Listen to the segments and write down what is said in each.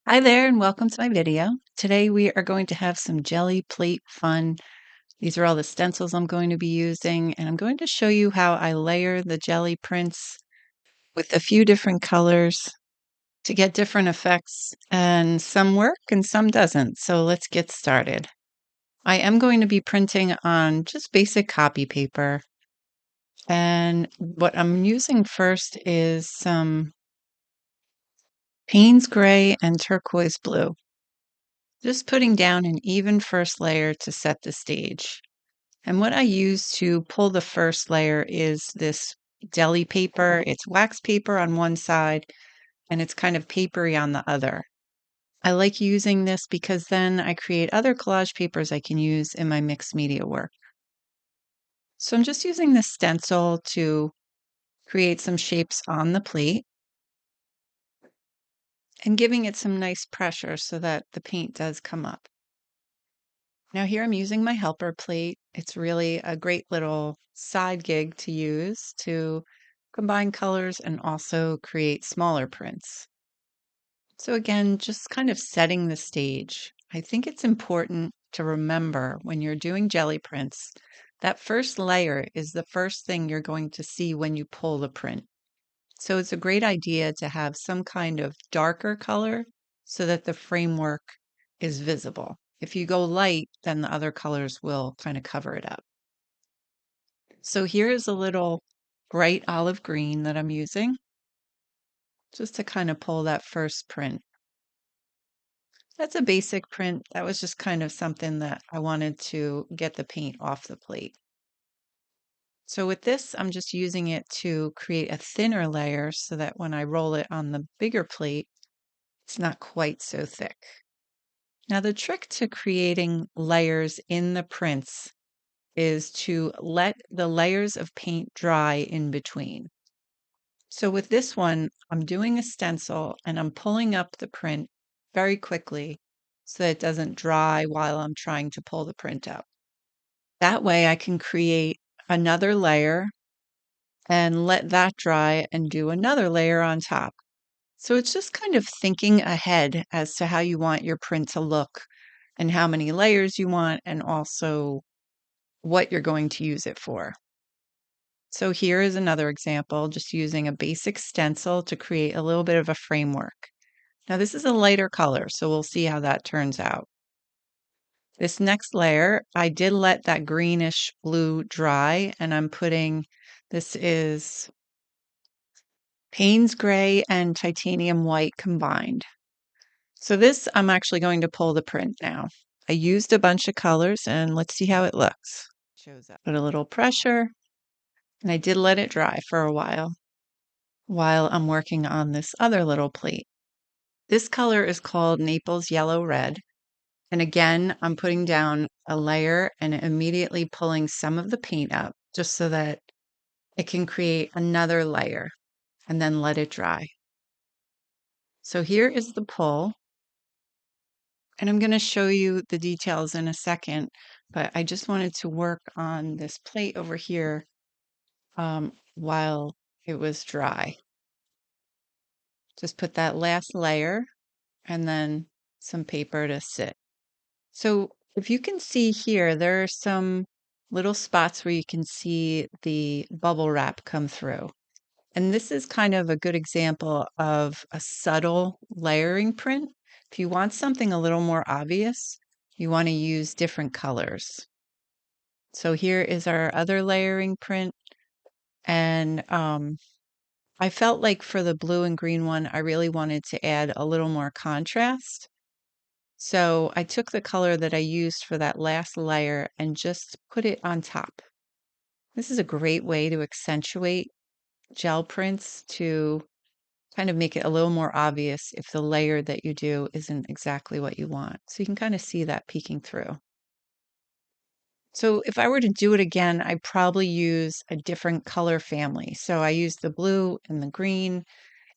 Hi there and welcome to my video. Today we are going to have some jelly plate fun. These are all the stencils I'm going to be using, and I'm going to show you how I layer the jelly prints with a few different colors to get different effects, and some work and some doesn't. So let's get started. I am going to be printing on just basic copy paper, and what I'm using first is some Payne's gray and turquoise blue. Just putting down an even first layer to set the stage. And what I use to pull the first layer is this deli paper. It's wax paper on one side and it's kind of papery on the other. I like using this because then I create other collage papers I can use in my mixed media work. So I'm just using this stencil to create some shapes on the plate and giving it some nice pressure so that the paint does come up. Now here I'm using my helper plate. It's really a great little side gig to use to combine colors and also create smaller prints. So again, just kind of setting the stage. I think it's important to remember when you're doing jelly prints, that first layer is the first thing you're going to see when you pull the print. So it's a great idea to have some kind of darker color so that the framework is visible. If you go light, then the other colors will kind of cover it up. So here is a little bright olive green that I'm using just to kind of pull that first print. That's a basic print. That was just kind of something that I wanted to get the paint off the plate. So with this, I'm just using it to create a thinner layer so that when I roll it on the bigger plate, it's not quite so thick. Now, the trick to creating layers in the prints is to let the layers of paint dry in between. So with this one, I'm doing a stencil and I'm pulling up the print very quickly so that it doesn't dry while I'm trying to pull the print up. That way I can create another layer and let that dry and do another layer on top. So it's just kind of thinking ahead as to how you want your print to look and how many layers you want and also what you're going to use it for. So here is another example, just using a basic stencil to create a little bit of a framework. Now this is a lighter color, so we'll see how that turns out. This next layer, I did let that greenish blue dry, and I'm putting, this is Payne's gray and titanium white combined. So this, I'm actually going to pull the print now. I used a bunch of colors, and let's see how it looks. Shows up. Put a little pressure, and I did let it dry for a while I'm working on this other little plate. This color is called Naples Yellow Red. And again, I'm putting down a layer and immediately pulling some of the paint up just so that it can create another layer and then let it dry. So here is the pull. And I'm going to show you the details in a second, but I just wanted to work on this plate over here while it was dry. Just put that last layer and then some paper to sit. So if you can see here, there are some little spots where you can see the bubble wrap come through. And this is kind of a good example of a subtle layering print. If you want something a little more obvious, you want to use different colors. So here is our other layering print. And I felt like for the blue and green one, I really wanted to add a little more contrast. So I took the color that I used for that last layer and just put it on top. This is a great way to accentuate gel prints to kind of make it a little more obvious if the layer that you do isn't exactly what you want. So you can kind of see that peeking through. So if I were to do it again, I'd probably use a different color family. So I used the blue and the green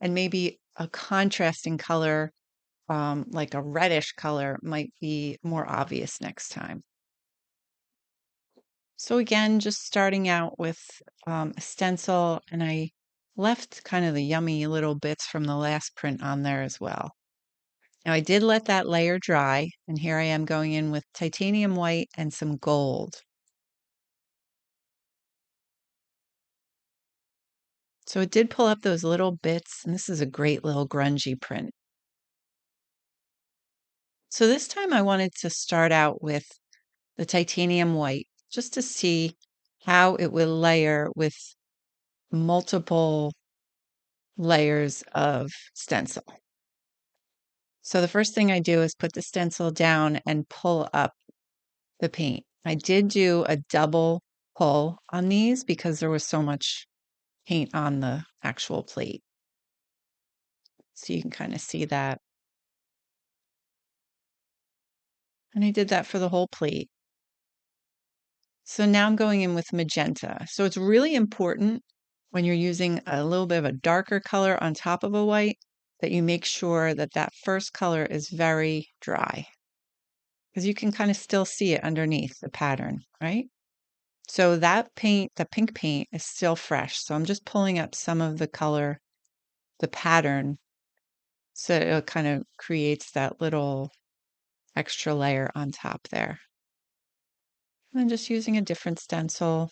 and maybe a contrasting color, like a reddish color might be more obvious next time. So again, just starting out with a stencil, and I left kind of the yummy little bits from the last print on there as well. Now I did let that layer dry, and here I am going in with titanium white and some gold. So it did pull up those little bits, and this is a great little grungy print. So this time I wanted to start out with the titanium white just to see how it will layer with multiple layers of stencil. So the first thing I do is put the stencil down and pull up the paint. I did do a double pull on these because there was so much paint on the actual plate. So you can kind of see that. And I did that for the whole plate. So now I'm going in with magenta. So it's really important when you're using a little bit of a darker color on top of a white that you make sure that that first color is very dry because you can kind of still see it underneath the pattern, right? So that paint, the pink paint is still fresh. So I'm just pulling up some of the color, the pattern, so it kind of creates that little extra layer on top there. And then just using a different stencil.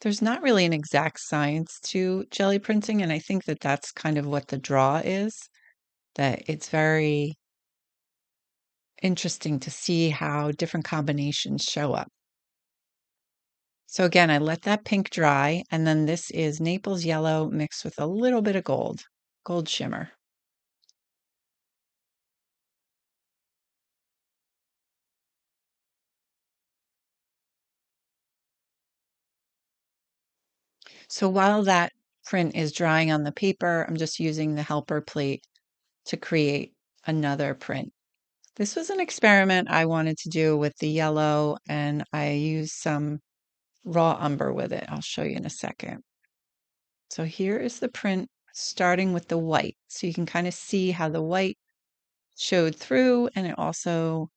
There's not really an exact science to jelly printing, and I think that that's kind of what the draw is, that it's very interesting to see how different combinations show up. So again, I let that pink dry, and then this is Naples yellow mixed with a little bit of gold, gold shimmer. So while that print is drying on the paper, I'm just using the helper plate to create another print. This was an experiment I wanted to do with the yellow, and I used some raw umber with it. I'll show you in a second. So here is the print starting with the white. So you can kind of see how the white showed through, and it also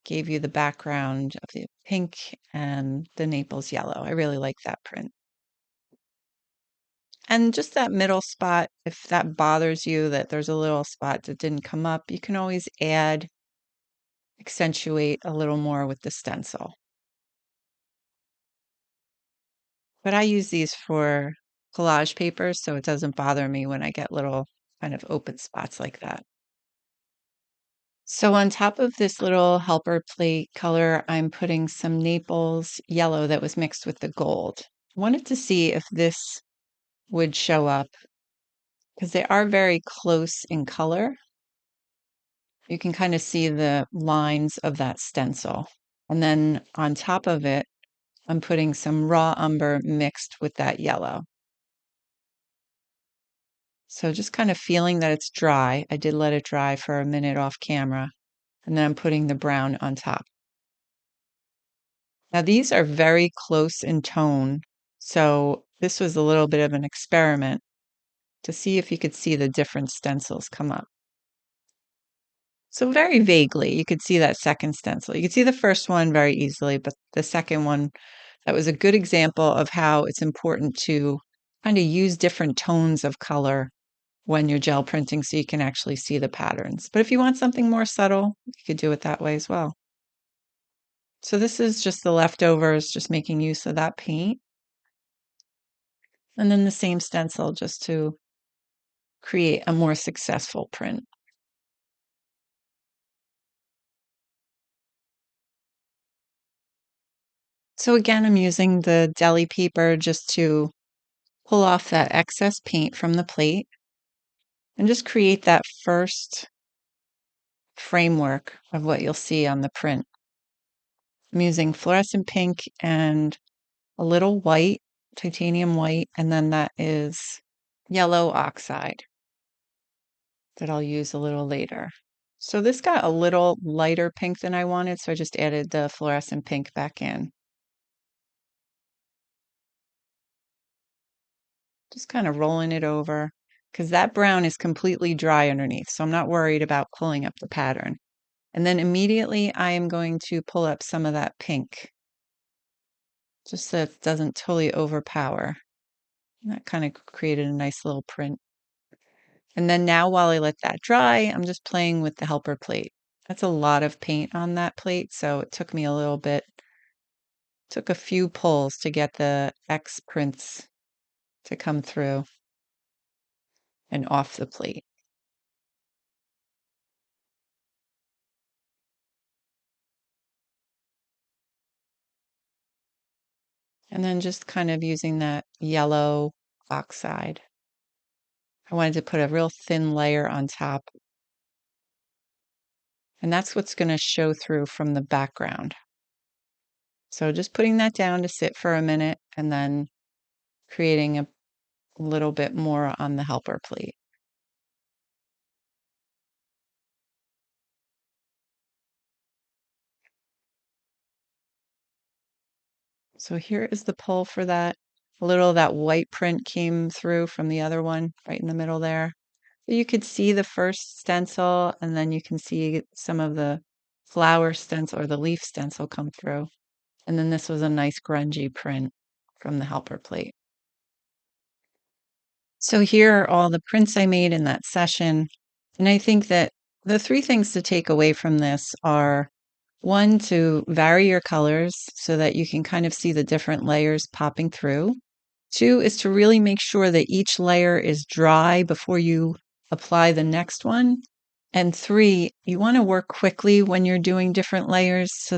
gave you the background of the pink and the Naples yellow. I really like that print. And just that middle spot, if that bothers you that there's a little spot that didn't come up, you can always add, accentuate a little more with the stencil. But I use these for collage papers, so it doesn't bother me when I get little kind of open spots like that. So on top of this little helper plate color, I'm putting some Naples yellow that was mixed with the gold. I wanted to see if this would show up because they are very close in color. You can kind of see the lines of that stencil. And then on top of it, I'm putting some raw umber mixed with that yellow. So just kind of feeling that it's dry. I did let it dry for a minute off camera, and then I'm putting the brown on top. Now these are very close in tone, so this was a little bit of an experiment to see if you could see the different stencils come up. So very vaguely, you could see that second stencil. You could see the first one very easily, but the second one, that was a good example of how it's important to kind of use different tones of color when you're gel printing so you can actually see the patterns. But if you want something more subtle, you could do it that way as well. So this is just the leftovers, just making use of that paint. And then the same stencil just to create a more successful print. So again, I'm using the deli paper just to pull off that excess paint from the plate and just create that first framework of what you'll see on the print. I'm using fluorescent pink and a little white, titanium white, and then that is yellow oxide that I'll use a little later. So this got a little lighter pink than I wanted, so I just added the fluorescent pink back in. Just kind of rolling it over because that brown is completely dry underneath, so I'm not worried about pulling up the pattern. And then immediately I am going to pull up some of that pink, just so it doesn't totally overpower. And that kind of created a nice little print. And then now while I let that dry, I'm just playing with the helper plate. That's a lot of paint on that plate, so it took me a little bit, took a few pulls to get the X prints to come through and off the plate. And then just kind of using that yellow oxide. I wanted to put a real thin layer on top. And that's what's going to show through from the background. So just putting that down to sit for a minute and then creating a little bit more on the helper plate. So here is the pull for that. A little of that white print came through from the other one right in the middle there. You could see the first stencil, and then you can see some of the flower stencil or the leaf stencil come through. And then this was a nice grungy print from the helper plate. So here are all the prints I made in that session. And I think that the three things to take away from this are one, to vary your colors so that you can kind of see the different layers popping through. Two is to really make sure that each layer is dry before you apply the next one. And three, you want to work quickly when you're doing different layers so that